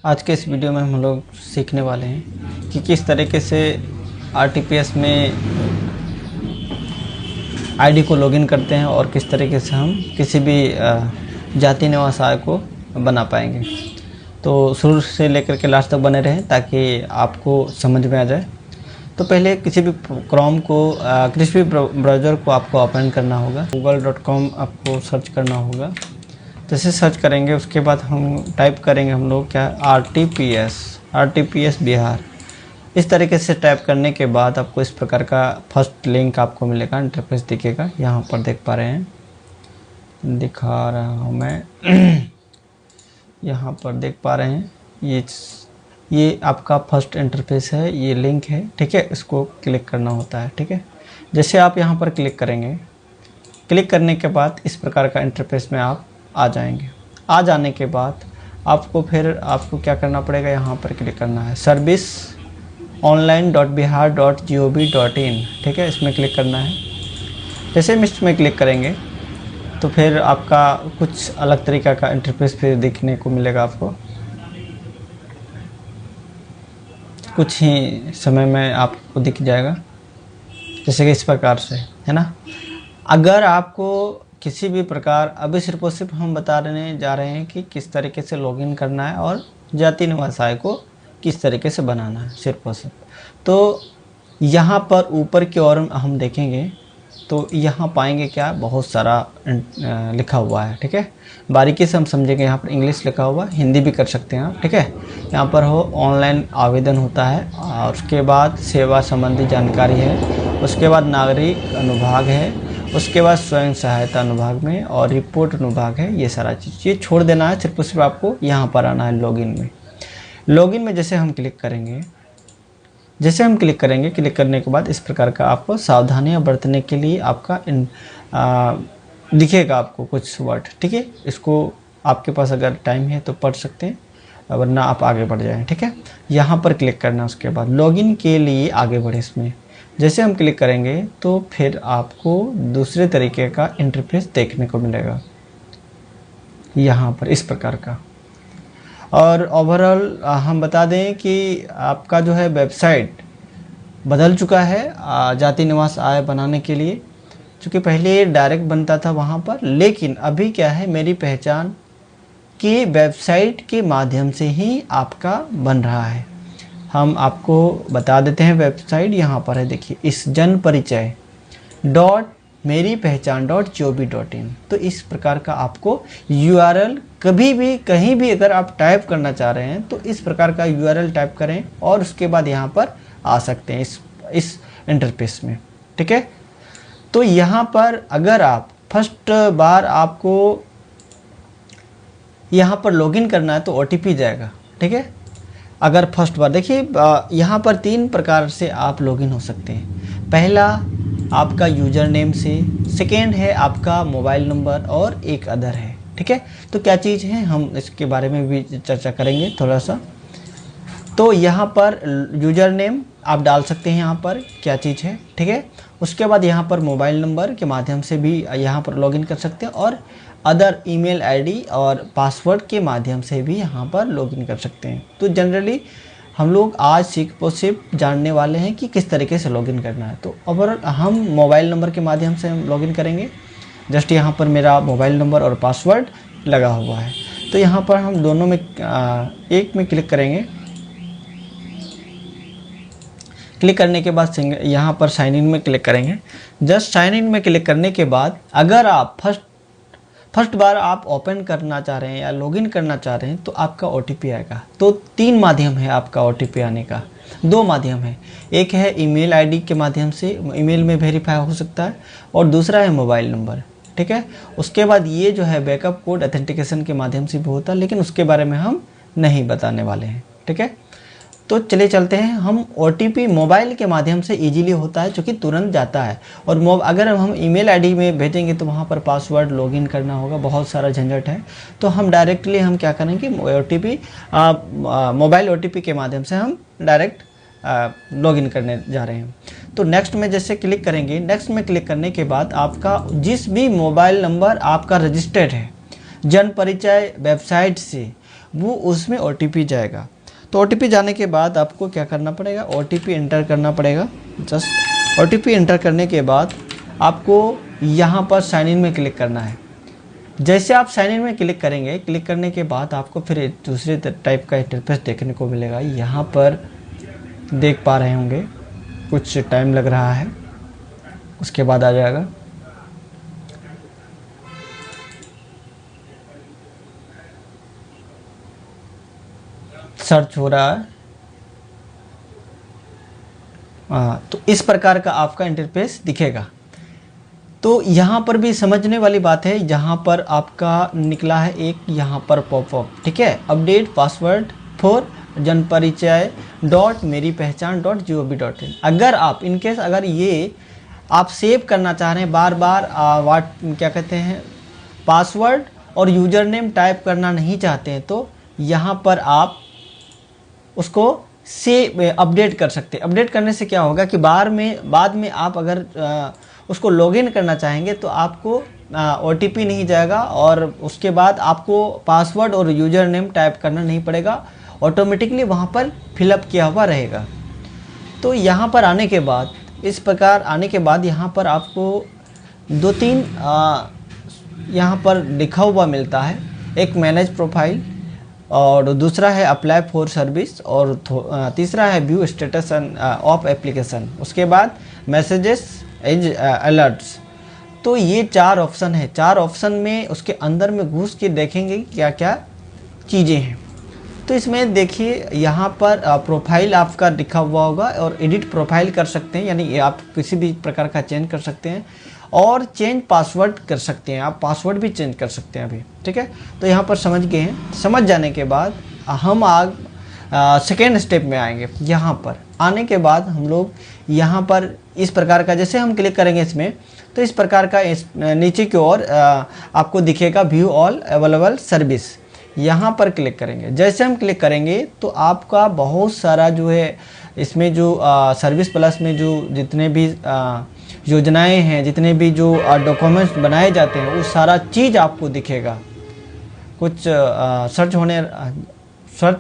आज के इस वीडियो में हम लोग सीखने वाले हैं कि किस तरीके से RTPS में आईडी को लॉगिन करते हैं और किस तरीके से हम किसी भी जाति निवास आय को बना पाएंगे। तो शुरू से लेकर के लास्ट तक बने रहें ताकि आपको समझ में आ जाए। तो पहले किसी भी क्रोम को किसी भी ब्राउज़र को आपको ओपन करना होगा। google.com आपको सर्च करना होगा। जैसे सर्च करेंगे उसके बाद हम टाइप करेंगे हम लोग क्या RTPS बिहार। इस तरीके से टाइप करने के बाद आपको इस प्रकार का फर्स्ट लिंक आपको मिलेगा, इंटरफेस दिखेगा। यहाँ पर देख पा रहे हैं, दिखा रहा हूँ मैं यहाँ पर देख पा रहे हैं, ये आपका फर्स्ट इंटरफेस है, ये लिंक है, ठीक है। इसको क्लिक करना होता है, ठीक है। जैसे आप यहाँ पर क्लिक करेंगे, क्लिक करने के बाद इस प्रकार का इंटरफेस में आप आ जाएंगे। आ जाने के बाद आपको क्या करना पड़ेगा, यहाँ पर क्लिक करना है serviceonline.bihar.gov.in, ठीक है। इसमें क्लिक करना है। जैसे हम इसमें क्लिक करेंगे तो फिर आपका कुछ अलग तरीका का इंटरफेस फिर देखने को मिलेगा। आपको कुछ ही समय में आपको दिख जाएगा, जैसे कि इस प्रकार से, है ना। अगर आपको किसी भी प्रकार, अभी सिर्फ और सिर्फ हम बताने जा रहे हैं कि किस तरीके से लॉगिन करना है और जाति निवास आय को किस तरीके से बनाना है, सिर्फ और सिर्फ। तो यहाँ पर ऊपर की ओर हम देखेंगे तो यहाँ पाएंगे क्या, बहुत सारा लिखा हुआ है, ठीक है। बारीकी से हम समझेंगे। यहाँ पर इंग्लिश लिखा हुआ, हिंदी भी कर सकते हैं आप, ठीक है। यहाँ पर ऑनलाइन आवेदन होता है और उसके बाद सेवा संबंधी जानकारी है, उसके बाद नागरिक अनुभाग है, उसके बाद स्वयं सहायता अनुभाग में और रिपोर्ट अनुभाग है। ये सारा चीज़ ये छोड़ देना है, सिर्फ आपको यहाँ पर आना है लॉगिन में। लॉगिन में जैसे हम क्लिक करेंगे, क्लिक करने के बाद इस प्रकार का आपको सावधानियां बरतने के लिए आपका दिखेगा आपको कुछ वर्ड, ठीक है। इसको आपके पास अगर टाइम है तो पढ़ सकते हैं, वरना आप आगे बढ़ जाएं, ठीक है। यहाँ पर क्लिक करना, उसके बाद लॉगिन के लिए आगे बढ़े। इसमें जैसे हम क्लिक करेंगे तो फिर आपको दूसरे तरीके का इंटरफेस देखने को मिलेगा, यहाँ पर इस प्रकार का। और ओवरऑल हम बता दें कि आपका जो है वेबसाइट बदल चुका है जाति निवास आय बनाने के लिए, क्योंकि पहले ये डायरेक्ट बनता था वहाँ पर, लेकिन अभी क्या है, मेरी पहचान की वेबसाइट के माध्यम से ही आपका बन रहा है। हम आपको बता देते हैं वेबसाइट यहाँ पर है, देखिए, इस जन परिचय .मेरीपहचान.gov.in। तो इस प्रकार का आपको URL कभी भी कहीं भी अगर आप टाइप करना चाह रहे हैं तो इस प्रकार का URL टाइप करें और उसके बाद यहाँ पर आ सकते हैं इस इंटरफेस में, ठीक है। तो यहाँ पर अगर आप फर्स्ट बार आपको यहाँ पर लॉगिन करना है तो OTP जाएगा, ठीक है। अगर फर्स्ट बार, देखिए यहाँ पर 3 प्रकार से आप लॉगिन हो सकते हैं। पहला आपका यूजर नेम से, सेकेंड है आपका मोबाइल नंबर और एक अदर है, ठीक है। तो क्या चीज़ है, हम इसके बारे में भी चर्चा करेंगे थोड़ा सा। तो यहाँ पर यूजर नेम आप डाल सकते हैं, यहाँ पर क्या चीज़ है, ठीक है। उसके बाद यहाँ पर मोबाइल नंबर के माध्यम से भी यहाँ पर लॉगिन कर सकते हैं और अदर ईमेल आईडी और पासवर्ड के माध्यम से भी यहाँ पर लॉगिन कर सकते हैं। तो जनरली हम लोग आज सिर्फ जानने वाले हैं कि किस तरीके से लॉगिन करना है। तो ओवरऑल हम मोबाइल नंबर के माध्यम से हम लॉगिन करेंगे। जस्ट यहाँ पर मेरा मोबाइल नंबर और पासवर्ड लगा हुआ है, तो यहाँ पर हम दोनों में एक में क्लिक करेंगे। क्लिक करने के बाद यहाँ पर साइन इन में क्लिक करेंगे। जस्ट साइन इन में क्लिक करने के बाद अगर आप फर्स्ट बार आप ओपन करना चाह रहे हैं या लॉगिन करना चाह रहे हैं तो आपका OTP आएगा। तो 3 माध्यम है आपका OTP आने का, 2 माध्यम है। एक है ईमेल आईडी के माध्यम से, ईमेल में वेरीफाई हो सकता है, और दूसरा है मोबाइल नंबर, ठीक है। उसके बाद ये जो है बैकअप कोड ऑथेंटिकेशन के माध्यम से भी होता है, लेकिन उसके बारे में हम नहीं बताने वाले हैं, ठीक है। तो चले चलते हैं। हम OTP मोबाइल के माध्यम से इजीली होता है, जो कि तुरंत जाता है। और अगर हम ईमेल आईडी में भेजेंगे तो वहाँ पर पासवर्ड लॉगिन करना होगा, बहुत सारा झंझट है। तो हम डायरेक्टली हम क्या करेंगे, OTP मोबाइल OTP के माध्यम से हम डायरेक्ट लॉगिन करने जा रहे हैं। तो नेक्स्ट में जैसे क्लिक करेंगे, नेक्स्ट में क्लिक करने के बाद आपका जिस भी मोबाइल नंबर आपका रजिस्टर्ड है जन परिचय वेबसाइट से, वो उसमें OTP जाएगा। तो OTP जाने के बाद आपको क्या करना पड़ेगा, OTP एंटर करना पड़ेगा। जस्ट OTP एंटर करने के बाद आपको यहाँ पर साइन इन में क्लिक करना है। जैसे आप साइन इन में क्लिक करेंगे, क्लिक करने के बाद आपको फिर एक दूसरे टाइप का इंटरफेस देखने को मिलेगा। यहाँ पर देख पा रहे होंगे कुछ टाइम लग रहा है, उसके बाद आ जाएगा। सर्च हो रहा है। तो इस प्रकार का आपका इंटरफेस दिखेगा। तो यहाँ पर भी समझने वाली बात है, यहाँ पर आपका निकला है एक यहाँ पर पॉपअप, ठीक है, अपडेट पासवर्ड फॉर जनपरिचय.मेरीपहचान.gov.in। अगर आप इनकेस अगर ये आप सेव करना चाह रहे हैं, बार बार क्या कहते हैं पासवर्ड और यूजर नेम टाइप करना नहीं चाहते हैं, तो यहाँ पर आप उसको से अपडेट कर सकते हैं। अपडेट करने से क्या होगा कि बाद में आप अगर उसको लॉगिन करना चाहेंगे तो आपको OTP नहीं जाएगा और उसके बाद आपको पासवर्ड और यूजर नेम टाइप करना नहीं पड़ेगा, ऑटोमेटिकली वहाँ पर फिलअप किया हुआ रहेगा। तो यहाँ पर आने के बाद, इस प्रकार आने के बाद यहाँ पर आपको 2-3 यहाँ पर लिखा हुआ मिलता है। एक मैनेज प्रोफाइल और दूसरा है अप्लाई फॉर सर्विस और तीसरा है व्यू स्टेटस ऑफ एप्लीकेशन। उसके बाद मैसेजेस एज अलर्ट्स। तो ये 4 ऑप्शन है। 4 ऑप्शन में उसके अंदर में घुस के देखेंगे क्या क्या चीज़ें हैं। तो इसमें देखिए यहाँ पर प्रोफाइल आपका लिखा हुआ होगा और एडिट प्रोफाइल कर सकते हैं, यानी आप किसी भी प्रकार का चेंज कर सकते हैं और चेंज पासवर्ड कर सकते हैं। आप पासवर्ड भी चेंज कर सकते हैं अभी, ठीक है। तो यहाँ पर समझ गए हैं। समझ जाने के बाद हम सेकेंड स्टेप में आएंगे। यहाँ पर आने के बाद हम लोग यहाँ पर इस प्रकार का, जैसे हम क्लिक करेंगे इसमें, तो इस प्रकार का नीचे की ओर आपको दिखेगा व्यू ऑल अवेलेबल सर्विस। यहाँ पर क्लिक करेंगे। जैसे हम क्लिक करेंगे तो आपका बहुत सारा जो है इसमें जो सर्विस प्लस में जो जितने भी योजनाएं हैं, जितने भी जो डॉक्यूमेंट्स बनाए जाते हैं, वो सारा चीज़ आपको दिखेगा। कुछ सर्च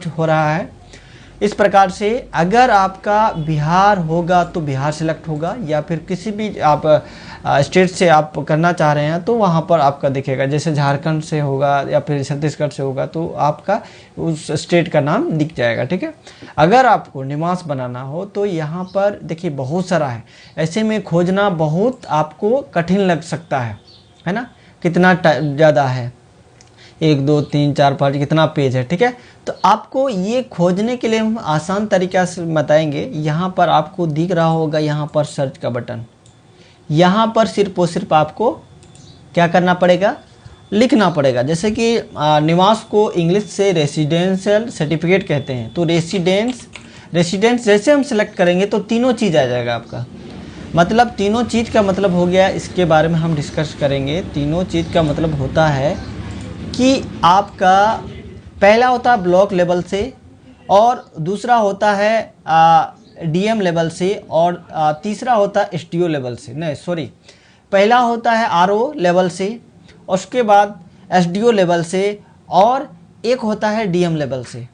हो रहा है। इस प्रकार से अगर आपका बिहार होगा तो बिहार सेलेक्ट होगा, या फिर किसी भी आप स्टेट से आप करना चाह रहे हैं तो वहाँ पर आपका दिखेगा। जैसे झारखंड से होगा या फिर छत्तीसगढ़ से होगा तो आपका उस स्टेट का नाम दिख जाएगा, ठीक है। अगर आपको निवास बनाना हो तो यहाँ पर देखिए बहुत सारा है। ऐसे में खोजना बहुत आपको कठिन लग सकता है ना। कितना ज़्यादा है, 1 2 3 4 5 कितना पेज है, ठीक है। तो आपको ये खोजने के लिए हम आसान तरीका से बताएंगे। यहाँ पर आपको दिख रहा होगा यहाँ पर सर्च का बटन। यहाँ पर सिर्फ और सिर्फ आपको क्या करना पड़ेगा, लिखना पड़ेगा। जैसे कि निवास को इंग्लिश से रेसिडेंशियल सर्टिफिकेट कहते हैं। तो रेसिडेंस जैसे हम सेलेक्ट करेंगे तो तीनों चीज़ आ जाएगा आपका। मतलब तीनों चीज़ का मतलब हो गया, इसके बारे में हम डिस्कस करेंगे। तीनों चीज़ का मतलब होता है कि आपका पहला होता है ब्लॉक लेवल से, और दूसरा होता है DM लेवल से, और तीसरा होता है SDO लेवल से। नहीं सॉरी, पहला होता है RO लेवल से, उसके बाद SDO लेवल से, और एक होता है DM लेवल से।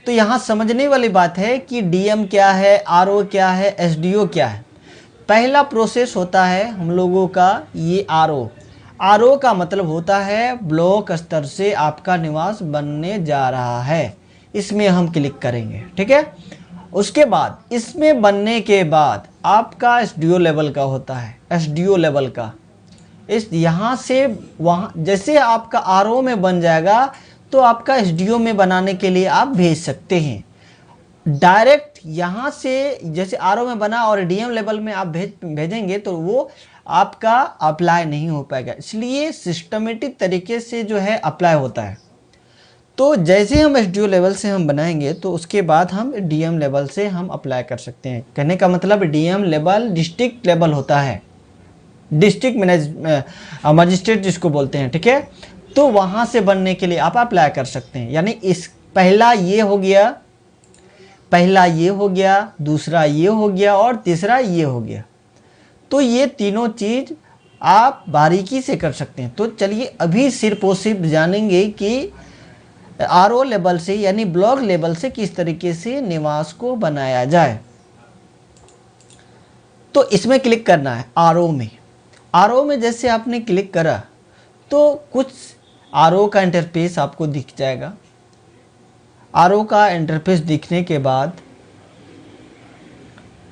तो यहाँ समझने वाली बात है कि DM क्या है, RO क्या है, SDO क्या है। पहला प्रोसेस होता है हम लोगों का ये RO का मतलब होता है ब्लॉक स्तर से आपका निवास बनने जा रहा है। इसमें हम क्लिक करेंगे, ठीक है। उसके बाद इसमें बनने के बाद आपका SDO लेवल का होता है, SDO लेवल का। इस यहाँ से वहाँ जैसे आपका RO में बन जाएगा तो आपका SDO में बनाने के लिए आप भेज सकते हैं। डायरेक्ट यहाँ से जैसे RO में बना और DM लेवल में आप भेजेंगे तो वो आपका अप्लाई नहीं हो पाएगा। इसलिए सिस्टमेटिक तरीके से जो है अप्लाई होता है। तो जैसे हम SDO लेवल से हम बनाएंगे तो उसके बाद हम DM लेवल से हम अप्लाई कर सकते हैं। कहने का मतलब DM लेवल डिस्ट्रिक्ट लेवल होता है, डिस्ट्रिक्ट मजिस्ट्रेट जिसको बोलते हैं, ठीक है। तो वहाँ से बनने के लिए आप अप्लाई कर सकते हैं। यानी इस पहला ये हो गया, दूसरा ये हो गया और तीसरा ये हो गया। तो ये तीनों चीज़ आप बारीकी से कर सकते हैं। तो चलिए अभी सिर्फ और सिर्फ जानेंगे कि आरओ लेवल से यानी ब्लॉक लेवल से किस तरीके से निवास को बनाया जाए। तो इसमें क्लिक करना है आरओ में। आरओ में जैसे आपने क्लिक करा तो कुछ आरओ का इंटरफेस आपको दिख जाएगा। आरओ का इंटरफेस दिखने के बाद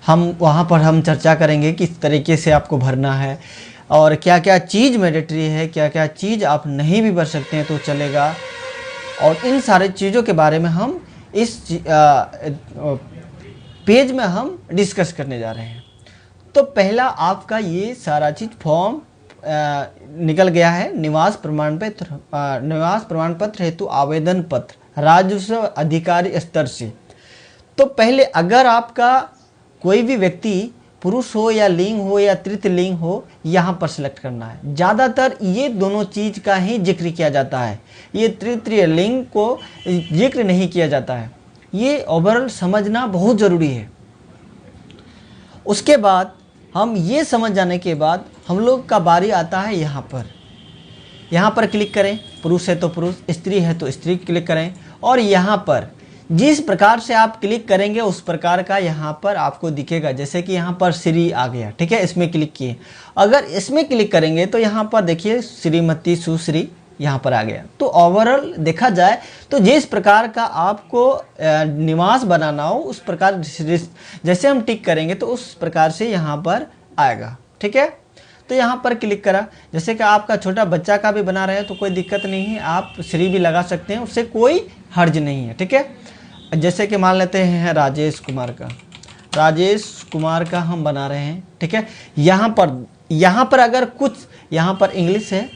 हम वहाँ पर हम चर्चा करेंगे किस तरीके से आपको भरना है और क्या क्या चीज़ मैंडेटरी है, क्या क्या चीज़ आप नहीं भी भर सकते हैं तो चलेगा। और इन सारे चीज़ों के बारे में हम इस पेज में हम डिस्कस करने जा रहे हैं। तो पहला आपका ये सारा चीज़ फॉर्म निकल गया है। निवास प्रमाण पत्र हेतु आवेदन पत्र राजस्व अधिकारी स्तर से। तो पहले अगर आपका कोई भी व्यक्ति पुरुष हो या लिंग हो या तृतीय लिंग हो, यहाँ पर सिलेक्ट करना है। ज़्यादातर ये दोनों चीज़ का ही जिक्र किया जाता है, ये तृतीय लिंग को जिक्र नहीं किया जाता है। ये ओवरऑल समझना बहुत ज़रूरी है। उसके बाद हम ये समझ जाने के बाद हम लोग का बारी आता है यहाँ पर क्लिक करें। पुरुष है तो पुरुष, स्त्री है तो स्त्री क्लिक करें। और यहाँ पर जिस प्रकार से आप क्लिक करेंगे उस प्रकार का यहाँ पर आपको दिखेगा। जैसे कि यहाँ पर श्री आ गया, ठीक है, इसमें क्लिक किए। अगर इसमें क्लिक करेंगे तो यहाँ पर देखिए श्रीमती सुश्री यहाँ पर आ गया। तो ओवरऑल देखा जाए तो जिस प्रकार का आपको निवास बनाना हो उस प्रकार जैसे हम टिक करेंगे तो उस प्रकार से यहाँ पर आएगा, ठीक है। तो यहाँ पर क्लिक करा। जैसे कि आपका छोटा बच्चा का भी बना रहे हैं तो कोई दिक्कत नहीं है, आप श्री भी लगा सकते हैं, उससे कोई हर्ज नहीं है, ठीक है। जैसे कि मान लेते हैं राजेश कुमार का हम बना रहे हैं, ठीक है। यहाँ पर अगर कुछ यहाँ पर इंग्लिश है,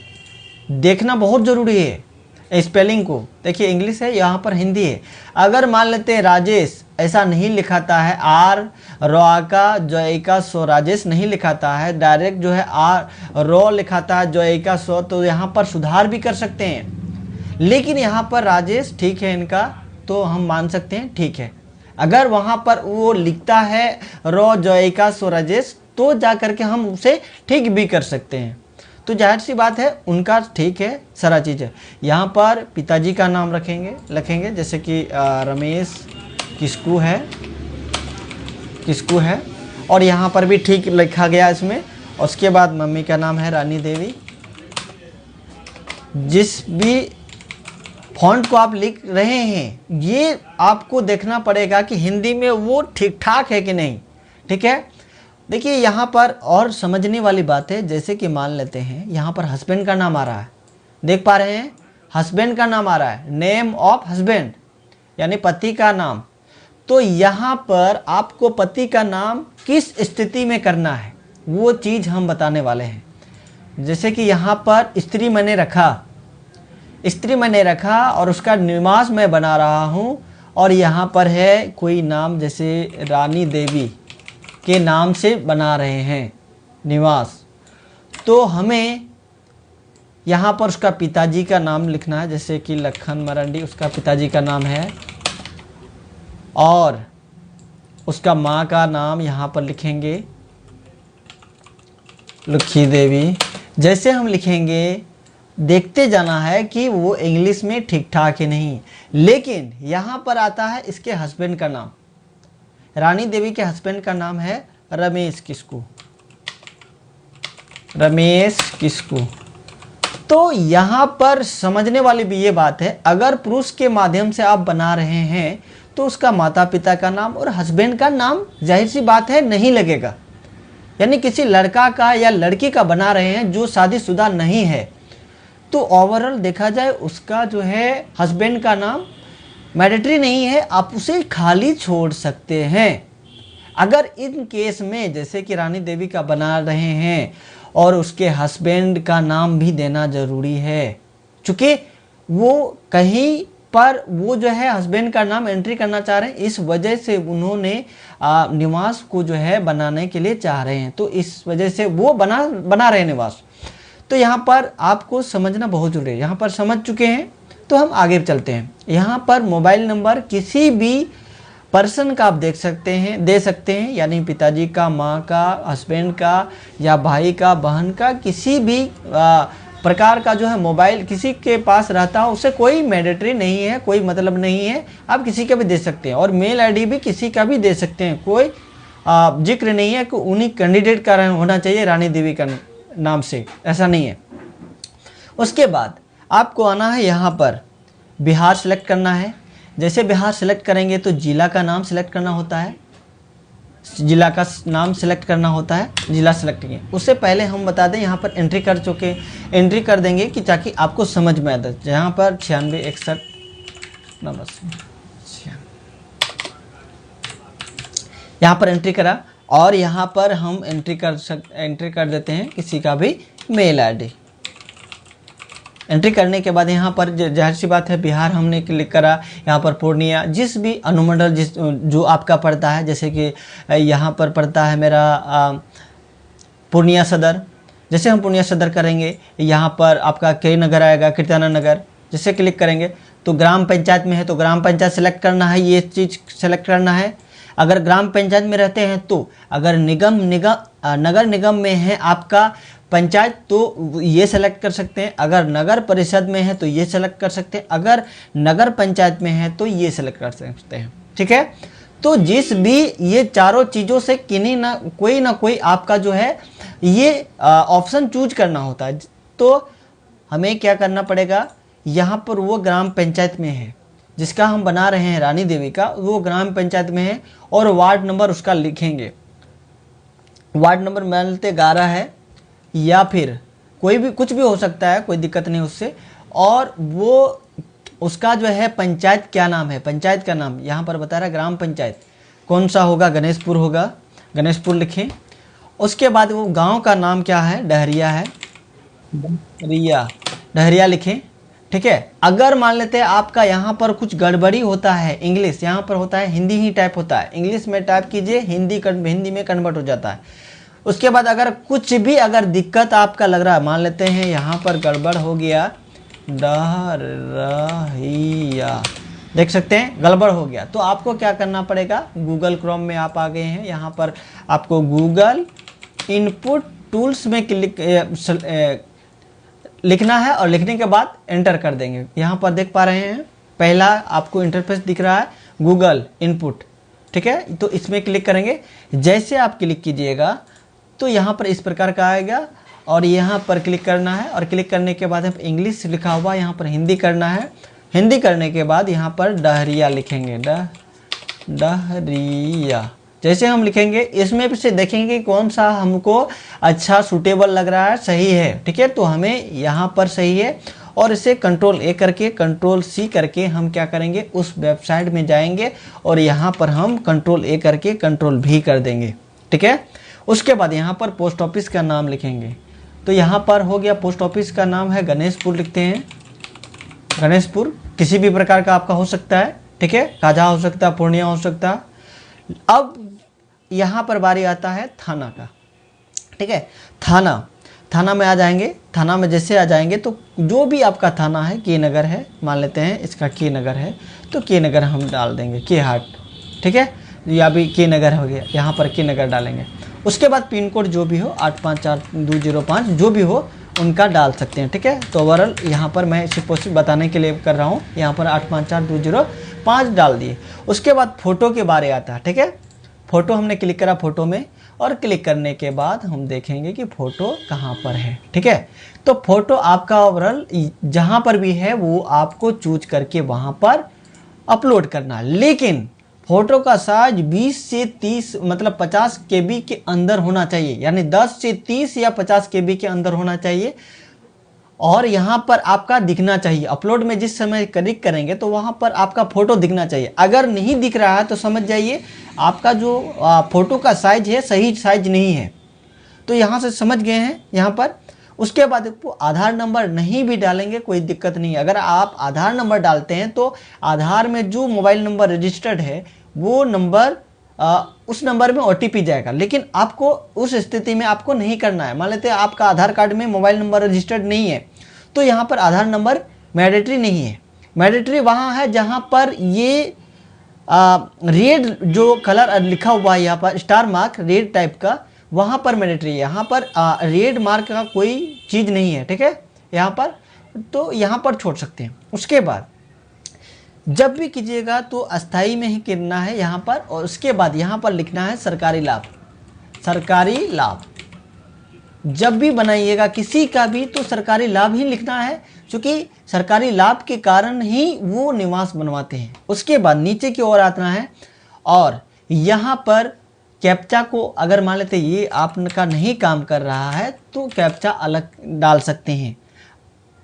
देखना बहुत ज़रूरी है स्पेलिंग को। देखिए इंग्लिश है, यहाँ पर हिंदी है। अगर मान लेते हैं राजेश ऐसा नहीं लिखाता है, आर रोका जोइका सो राजेश नहीं लिखाता है, डायरेक्ट जो है आर रो लिखाता है जोइका सो, तो यहाँ पर सुधार भी कर सकते हैं। लेकिन यहाँ पर राजेश ठीक है इनका, तो हम मान सकते हैं ठीक है। अगर वहाँ पर वो लिखता है रो जोइका सो राजेश तो जा करके हम उसे ठीक भी कर सकते हैं। तो जाहिर सी बात है उनका ठीक है, सारा चीज़ है। यहाँ पर पिताजी का नाम लिखेंगे जैसे कि रमेश किस्कू है और यहाँ पर भी ठीक लिखा गया इसमें। उसके बाद मम्मी का नाम है रानी देवी। जिस भी फॉन्ट को आप लिख रहे हैं ये आपको देखना पड़ेगा कि हिंदी में वो ठीक ठाक है कि नहीं, ठीक है। देखिए यहाँ पर और समझने वाली बात है, जैसे कि मान लेते हैं यहाँ पर हस्बैंड का नाम आ रहा है, देख पा रहे हैं, हस्बैंड का नाम आ रहा है, नेम ऑफ हस्बैंड यानी पति का नाम। तो यहाँ पर आपको पति का नाम किस स्थिति में करना है वो चीज़ हम बताने वाले हैं। जैसे कि यहाँ पर स्त्री मैंने रखा और उसका निवास मैं बना रहा हूँ और यहाँ पर है कोई नाम, जैसे रानी देवी के नाम से बना रहे हैं निवास, तो हमें यहाँ पर उसका पिताजी का नाम लिखना है। जैसे कि लखन मरांडी उसका पिताजी का नाम है और उसका माँ का नाम यहाँ पर लिखेंगे लखी देवी। जैसे हम लिखेंगे देखते जाना है कि वो इंग्लिश में ठीक ठाक है नहीं। लेकिन यहाँ पर आता है इसके हस्बैंड का नाम, रानी देवी के हस्बैंड का नाम है रमेश किस्कू। तो यहाँ पर समझने वाली भी ये बात है, अगर पुरुष के माध्यम से आप बना रहे हैं तो उसका माता पिता का नाम और हस्बैंड का नाम जाहिर सी बात है नहीं लगेगा। यानी किसी लड़का का या लड़की का बना रहे हैं जो शादीशुदा नहीं है, तो ओवरऑल देखा जाए उसका जो है हस्बैंड का नाम मैंडेटरी नहीं है, आप उसे खाली छोड़ सकते हैं। अगर इन केस में जैसे कि रानी देवी का बना रहे हैं और उसके हस्बैंड का नाम भी देना ज़रूरी है, चूँकि वो कहीं पर वो जो है हस्बैंड का नाम एंट्री करना चाह रहे हैं, इस वजह से उन्होंने निवास को जो है बनाने के लिए चाह रहे हैं, तो इस वजह से वो बना रहे हैं निवास। तो यहाँ पर आपको समझना बहुत जरूरी है। यहाँ पर समझ चुके हैं तो हम आगे चलते हैं। यहाँ पर मोबाइल नंबर किसी भी पर्सन का आप दे सकते हैं, यानी पिताजी का, माँ का, हस्बैंड का या भाई का, बहन का, किसी भी प्रकार का जो है मोबाइल किसी के पास रहता हो उससे कोई मैंडेटरी नहीं है, कोई मतलब नहीं है, आप किसी का भी दे सकते हैं। और मेल आईडी भी किसी का भी दे सकते हैं, कोई जिक्र नहीं है कि उन्हीं कैंडिडेट का होना चाहिए रानी देवी का नाम से, ऐसा नहीं है। उसके बाद आपको आना है यहाँ पर बिहार सेलेक्ट करना है। जैसे बिहार सेलेक्ट करेंगे तो जिला का नाम सेलेक्ट करना होता है, जिला का नाम सेलेक्ट करना होता है, जिला सेलेक्ट किए। उससे पहले हम बता दें यहाँ पर एंट्री कर चुके, एंट्री कर देंगे कि ताकि आपको समझ में आ जाए। यहाँ पर 9661 यहाँ पर एंट्री करा और यहाँ पर हम एंट्री कर देते हैं किसी का भी मेल आईडी। एंट्री करने के बाद यहाँ पर जाहिर सी बात है बिहार हमने क्लिक करा। यहाँ पर पूर्णिया जिस भी अनुमंडल जो आपका पड़ता है, जैसे कि यहाँ पर पड़ता है मेरा पूर्णिया सदर। जैसे हम पूर्णिया सदर करेंगे यहाँ पर आपका कई नगर आएगा, कीर्तन नगर। जैसे क्लिक करेंगे तो ग्राम पंचायत में है तो ग्राम पंचायत सेलेक्ट करना है, ये चीज़ सेलेक्ट करना है। अगर ग्राम पंचायत में रहते हैं तो, अगर नगर निगम में है आपका पंचायत तो ये सेलेक्ट कर सकते हैं, अगर नगर परिषद में है तो ये सेलेक्ट कर सकते हैं, अगर नगर पंचायत में है तो ये सेलेक्ट कर सकते हैं। ठीक है, तो जिस भी ये चारों चीज़ों से किन्हीं ना कोई आपका जो है ये ऑप्शन चूज करना होता है। तो हमें क्या करना पड़ेगा, यहाँ पर वो ग्राम पंचायत में है जिसका हम बना रहे हैं रानी देवी का, वो ग्राम पंचायत में है और वार्ड नंबर उसका लिखेंगे। वार्ड नंबर मान लेते 11 है या फिर कोई भी कुछ भी हो सकता है, कोई दिक्कत नहीं उससे। और वो उसका जो है पंचायत क्या नाम है, पंचायत का नाम यहाँ पर बता रहा है ग्राम पंचायत कौन सा होगा, गणेशपुर होगा, गणेशपुर लिखें। उसके बाद वो गांव का नाम क्या है, डहरिया है, डहरिया लिखें। ठीक है, अगर मान लेते हैं आपका यहाँ पर कुछ गड़बड़ी होता है, इंग्लिश यहाँ पर होता है, हिंदी ही टाइप होता है, इंग्लिश में टाइप कीजिए, हिंदी में कन्वर्ट हो जाता है। उसके बाद अगर कुछ भी अगर दिक्कत आपका लग रहा है, मान लेते हैं यहाँ पर गड़बड़ हो गया, डहरिया देख सकते हैं गड़बड़ हो गया, तो आपको क्या करना पड़ेगा, गूगल क्रोम में आप आ गए हैं, यहाँ पर आपको गूगल इनपुट टूल्स में लिखना है और लिखने के बाद एंटर कर देंगे। यहाँ पर देख पा रहे हैं पहला आपको इंटरफेस दिख रहा है गूगल इनपुट। ठीक है, तो इसमें क्लिक करेंगे। जैसे आप क्लिक कीजिएगा तो यहाँ पर इस प्रकार का आएगा और यहाँ पर क्लिक करना है और क्लिक करने के बाद इंग्लिश लिखा हुआ यहाँ पर हिंदी करना है। हिंदी करने के बाद यहाँ पर डहरिया लिखेंगे, डहरिया। जैसे हम लिखेंगे इसमें से देखेंगे कौन सा हमको अच्छा सूटेबल लग रहा है, सही है। ठीक है, तो हमें यहाँ पर सही है और इसे कंट्रोल ए करके कंट्रोल सी करके हम क्या करेंगे, उस वेबसाइट में जाएंगे और यहाँ पर हम कंट्रोल ए करके कंट्रोल भी कर देंगे। ठीक है, उसके बाद यहाँ पर पोस्ट ऑफिस का नाम लिखेंगे। तो यहाँ पर हो गया, पोस्ट ऑफिस का नाम है गणेशपुर लिखते हैं, गणेशपुर किसी भी प्रकार का आपका हो सकता है। ठीक है, काजा हो सकता है, पूर्णिया हो सकता है। अब यहाँ पर बारी आता है थाना का। ठीक है, थाना में आ जाएंगे। थाना में जैसे आ जाएंगे तो जो भी आपका थाना है, के नगर है, मान लेते हैं इसका के नगर है तो के नगर हम डाल देंगे, के हाट। ठीक है, या भी के नगर हो गया, यहाँ पर के नगर डालेंगे। उसके बाद पिन कोड जो भी हो 854205 जो भी हो उनका डाल सकते हैं। ठीक है, तो ओवरऑल यहाँ पर मैं सिर्फ बताने के लिए कर रहा हूँ, यहाँ पर 854205 डाल दिए। उसके बाद फ़ोटो के बारे आता है। ठीक है, फ़ोटो हमने क्लिक करा फ़ोटो में और क्लिक करने के बाद हम देखेंगे कि फ़ोटो कहाँ पर है। ठीक है, तो फ़ोटो आपका ओवरऑल जहाँ पर भी है वो आपको चूज करके वहाँ पर अपलोड करना। लेकिन फ़ोटो का साइज 20 से 30 मतलब 50 KB के अंदर होना चाहिए, यानी 10 से 30 या 50 KB के अंदर होना चाहिए और यहाँ पर आपका दिखना चाहिए। अपलोड में जिस समय क्लिक करेंगे तो वहाँ पर आपका फ़ोटो दिखना चाहिए। अगर नहीं दिख रहा है तो समझ जाइए आपका जो फ़ोटो का साइज है सही साइज नहीं है। तो यहाँ से समझ गए हैं यहाँ पर। उसके बाद आपको आधार नंबर नहीं भी डालेंगे कोई दिक्कत नहीं है। अगर आप आधार नंबर डालते हैं तो आधार में जो मोबाइल नंबर रजिस्टर्ड है वो नंबर उस नंबर में OTP जाएगा, लेकिन आपको उस स्थिति में आपको नहीं करना है। मान लेते हैं आपका आधार कार्ड में मोबाइल नंबर रजिस्टर्ड नहीं है तो यहाँ पर आधार नंबर मैंडेटरी नहीं है। मैंडेटरी वहाँ है जहाँ पर ये रेड जो कलर लिखा हुआ है, यहाँ पर स्टार मार्क रेड टाइप का, वहाँ पर मैंडेटरी है। यहाँ पर रेड मार्क का कोई चीज़ नहीं है। ठीक है, यहाँ पर, तो यहाँ पर छोड़ सकते हैं। उसके बाद जब भी कीजिएगा तो अस्थाई में ही करना है यहाँ पर, और उसके बाद यहाँ पर लिखना है सरकारी लाभ। सरकारी लाभ जब भी बनाइएगा किसी का भी तो सरकारी लाभ ही लिखना है, क्योंकि सरकारी लाभ के कारण ही वो निवास बनवाते हैं। उसके बाद नीचे की ओर आना है और यहाँ पर कैप्चा को अगर मान लेते ये आपका नहीं काम कर रहा है तो कैप्चा अलग डाल सकते हैं।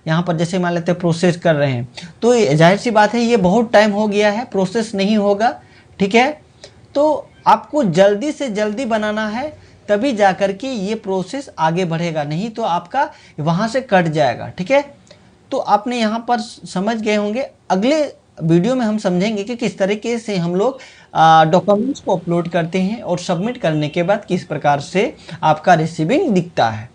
यहाँ पर जैसे मान लेते प्रोसेस कर रहे हैं तो जाहिर सी बात है ये बहुत टाइम हो गया है, प्रोसेस नहीं होगा, ठीक है। तो आपको जल्दी से जल्दी बनाना है, तभी जाकर के ये प्रोसेस आगे बढ़ेगा, नहीं तो आपका वहाँ से कट जाएगा, ठीक है। तो आपने यहाँ पर समझ गए होंगे। अगले वीडियो में हम समझेंगे कि किस तरीके से हम लोग डॉक्यूमेंट्स को अपलोड करते हैं और सबमिट करने के बाद किस प्रकार से आपका रिसीविंग दिखता है।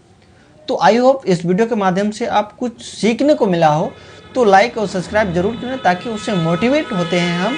तो आई होप इस वीडियो के माध्यम से आप कुछ सीखने को मिला हो, तो लाइक और सब्सक्राइब जरूर करें ताकि उससे मोटिवेट होते हैं हम